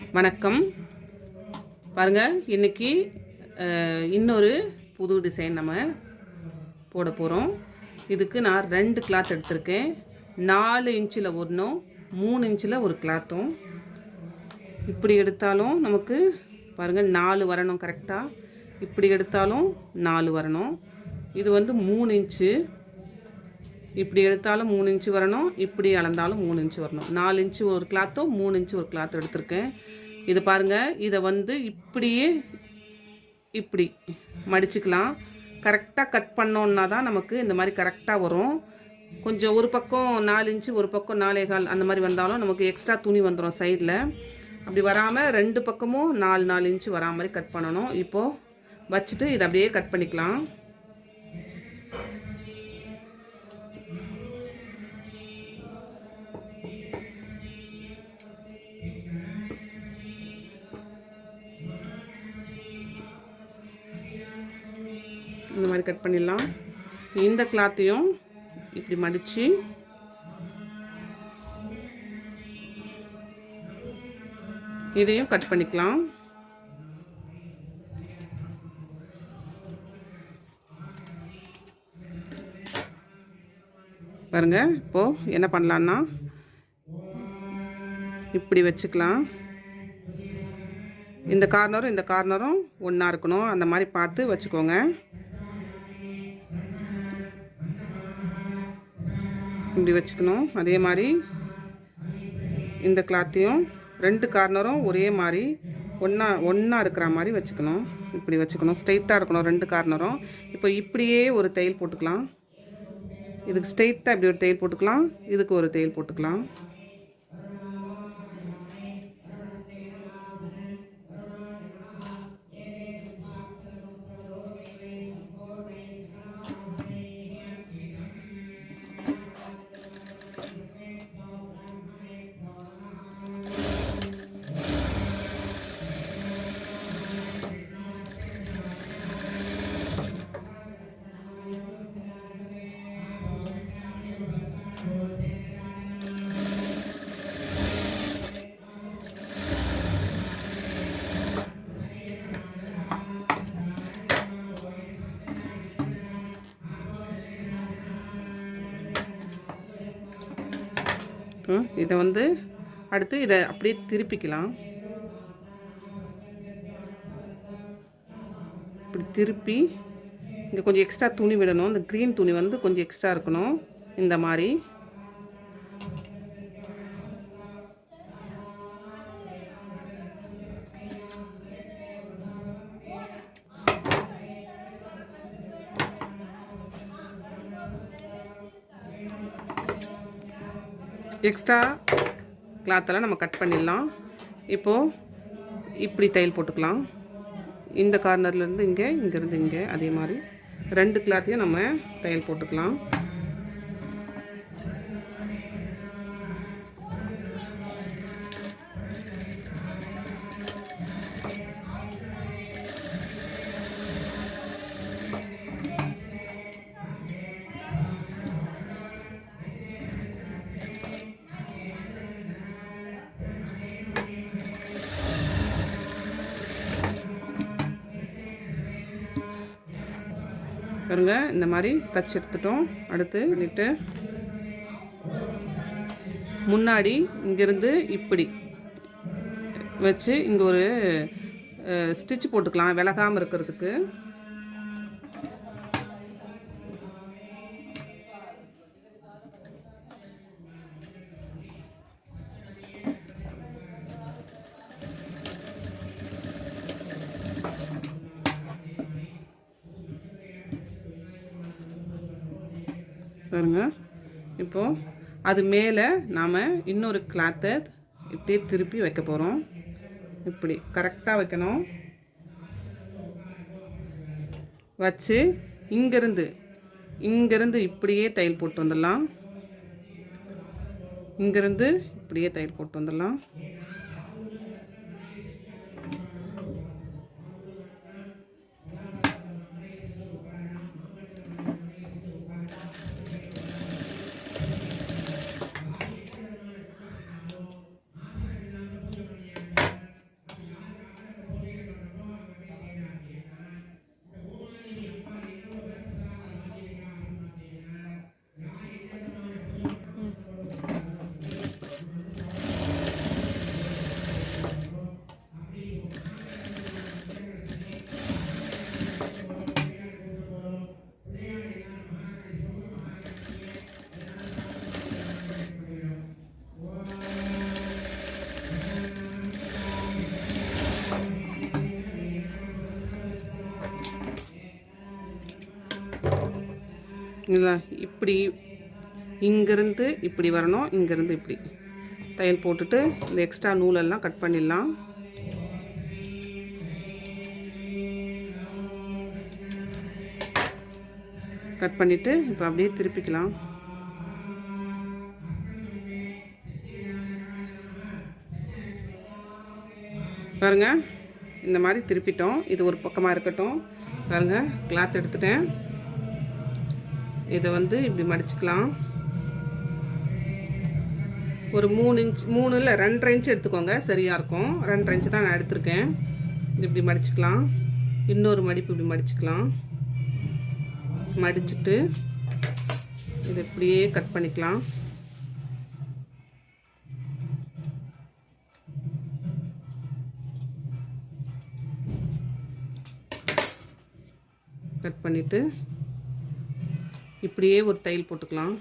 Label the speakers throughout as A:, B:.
A: வணக்கம். பாருங்க, இன்னைக்கு இன்னொரு புது டிசைன் நம்ம போட போகிறோம். இதுக்கு நான் 2 கிளாத் எடுத்திருக்கேன். 4 இன்ச்சில் ஒன்றும் 3 இன்ச்சில் ஒரு கிளாத்தும். இப்படி எடுத்தாலும் நமக்கு பாருங்கள் 4 வரணும் கரெக்டாக. இப்படி எடுத்தாலும் 4 வரணும். இது வந்து 3 இன்ச்சு. இப்படி எடுத்தாலும் 3 இன்ச்சு வரணும். இப்படி அளந்தாலும் 3 இன்ச்சு வரணும். 4 இன்ச்சு ஒரு கிளாத்தும் 3 இன்ச்சு ஒரு கிளாத் எடுத்திருக்கேன். இது பாருங்கள், இதை வந்து இப்படியே இப்படி மடிச்சுக்கலாம். கரெக்டாக கட் பண்ணோன்னா தான் நமக்கு இந்த மாதிரி கரெக்டாக வரும். கொஞ்சம் ஒரு பக்கம் 4 இன்ச்சு ஒரு பக்கம் 4.25 அந்த மாதிரி வந்தாலும் நமக்கு எக்ஸ்ட்ரா துணி வந்துடும் சைடில். அப்படி வராமல் 2 பக்கமும் 4 இன்ச்சு வரா மாதிரி கட் பண்ணணும். இப்போது வச்சுட்டு இதை அப்படியே கட் பண்ணிக்கலாம். இந்த மாதிரி கட் பண்ணிடலாம். இந்த கிளாத்தையும் இப்படி மடித்து இதையும் கட் பண்ணிக்கலாம். பாருங்க, இப்போது என்ன பண்ணலான்னா இப்படி வச்சுக்கலாம். இந்த கார்னரும் ஒன்றா இருக்கணும். அந்த மாதிரி பார்த்து வச்சுக்கோங்க. இப்படி வச்சுக்கணும். அதே மாதிரி இந்த கிளாத்தையும் 2 கார்னரும் ஒரே மாதிரி ஒன்றா இருக்கிற மாதிரி வச்சுக்கணும். இப்படி வச்சுக்கணும். ஸ்ட்ரெயிட்டாக இருக்கணும் 2 கார்னரும். இப்போ இப்படியே ஒரு தையல் போட்டுக்கலாம். இதுக்கு ஸ்ட்ரெயிட்டாக இப்படி ஒரு தையல் போட்டுக்கலாம். இதுக்கு ஒரு தையல் போட்டுக்கலாம். இதை வந்து அடுத்து இதை அப்படியே திருப்பிக்கலாம். இப்படி திருப்பி இங்கே கொஞ்சம் எக்ஸ்ட்ரா துணி விடணும். இந்த க்ரீன் துணி வந்து கொஞ்சம் எக்ஸ்ட்ரா இருக்கணும். இந்த மாதிரி எக்ஸ்ட்ரா கிளாத்தெல்லாம் நம்ம கட் பண்ணிடலாம். இப்போது இப்படி தையல் போட்டுக்கலாம். இந்த கார்னர்லேருந்து இங்கே, இங்கேருந்து இங்கே, அதே மாதிரி 2 கிளாத்தையும் நம்ம தையல் போட்டுக்கலாம். பாருங்க, இந்த மாதிரி தச்சு எடுத்துட்டோம். அடுத்து பண்ணிட்டு முன்னாடி இங்கேருந்து இப்படி வச்சு இங்கே ஒரு ஸ்டிச் போட்டுக்கலாம் விலகாமல் இருக்கிறதுக்கு. பாருங்க, இப்போது அது மேலே நாம் இன்னொரு கிளாத்தை இப்படியே திருப்பி வைக்க போகிறோம். இப்படி கரெக்டாக வைக்கணும். வச்சு இங்கேருந்து இப்படியே தையல் போட்டு வந்துடலாம். இங்கேருந்து இப்படியே தையல் போட்டு வந்துடலாம். இல்லை இப்படி இங்கேருந்து இப்படி வரணும், இங்கேருந்து இப்படி தையல் போட்டுட்டு இந்த எக்ஸ்ட்ரா நூலெல்லாம் கட் பண்ணிடலாம். கட் பண்ணிவிட்டு இப்போ அப்படியே திருப்பிக்கலாம். பாருங்கள், இந்த மாதிரி திருப்பிட்டோம். இது ஒரு பக்கமாக இருக்கட்டும். பாருங்கள், கிளாத் எடுத்துட்டேன். இதை வந்து இப்படி மடிச்சுக்கலாம். ஒரு 3 இன்ச், 3 இல்லை 2.5 இன்ச் எடுத்துக்கோங்க, சரியாக இருக்கும். 2.5 இன்ச் தான் நான் எடுத்திருக்கேன். இது இப்படி மடிச்சுக்கலாம். இன்னொரு மடிப்பு இப்படி மடிச்சுக்கலாம். மடிச்சுட்டு இதை இப்படியே கட் பண்ணிக்கலாம். கட் பண்ணிவிட்டு இப்படியே ஒரு தையல் போட்டுக்கலாம்.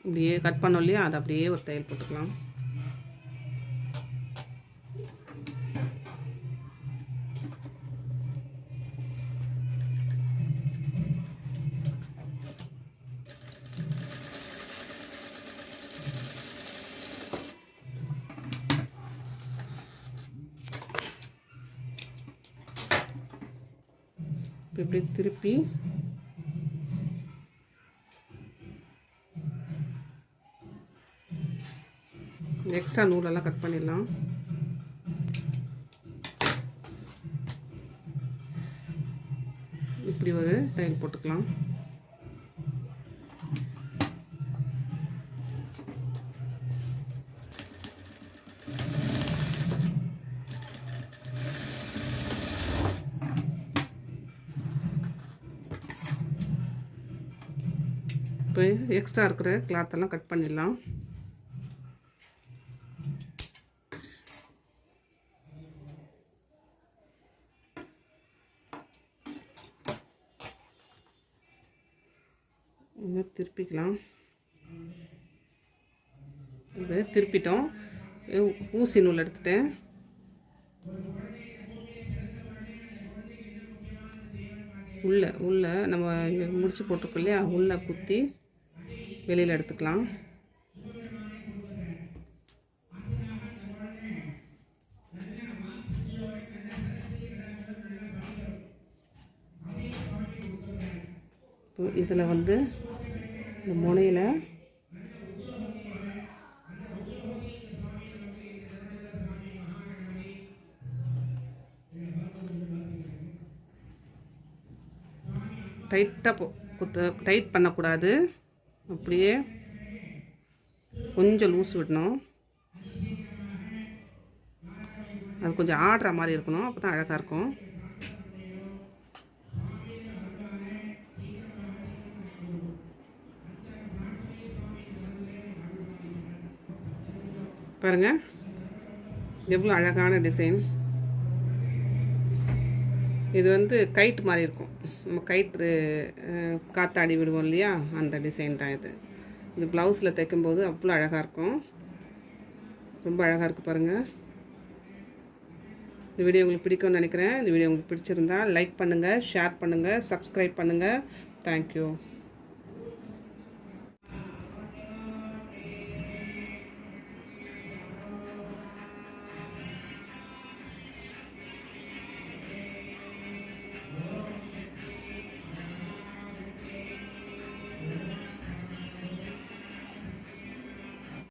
A: இப்படியே கட் பண்ணோம் இல்லையா, அதை அப்படியே ஒரு தையல் போட்டுக்கலாம். இப்படி திருப்பி எக்ஸ்ட்ரா நூலெல்லாம் கட் பண்ணிடலாம். இப்படி ஒரு தையல் போட்டுக்கலாம். இப்போ எக்ஸ்ட்ரா இருக்கிற கிளாத்தெல்லாம் கட் பண்ணிடலாம். திருப்பிக்கலாம். இது திருப்பிட்டோம். ஊசி நூல் எடுத்துட்டேன். உள்ள நம்ம இங்கே முடிச்சு போட்டிருக்கோம் இல்லையா, உள்ளே குத்தி வெளியில் எடுத்துக்கலாம். இதில் வந்து இந்த முனையில் டைட்டாக டைட் பண்ணக்கூடாது. அப்படியே கொஞ்சம் லூஸ் விடணும். அது கொஞ்சம் ஆடுற மாதிரி இருக்கணும், அப்போ தான் அழகாக இருக்கும். பாருங்கள், எவ்வளோ அழகான டிசைன். இது வந்து கைட் மாதிரி இருக்கும். நம்ம கைட்டு காத்தாடி விடுவோம் இல்லையா, அந்த டிசைன் தான் இது. இந்த ப்ளவுஸில் தைக்கும்போது அவ்வளோ அழகாக இருக்கும். ரொம்ப அழகாக இருக்குது பாருங்கள். இந்த வீடியோ உங்களுக்கு பிடிக்கும்னு நினைக்கிறேன். இந்த வீடியோ உங்களுக்கு பிடிச்சிருந்தா லைக் பண்ணுங்கள், ஷேர் பண்ணுங்கள், சப்ஸ்கிரைப் பண்ணுங்கள். தேங்க்யூ.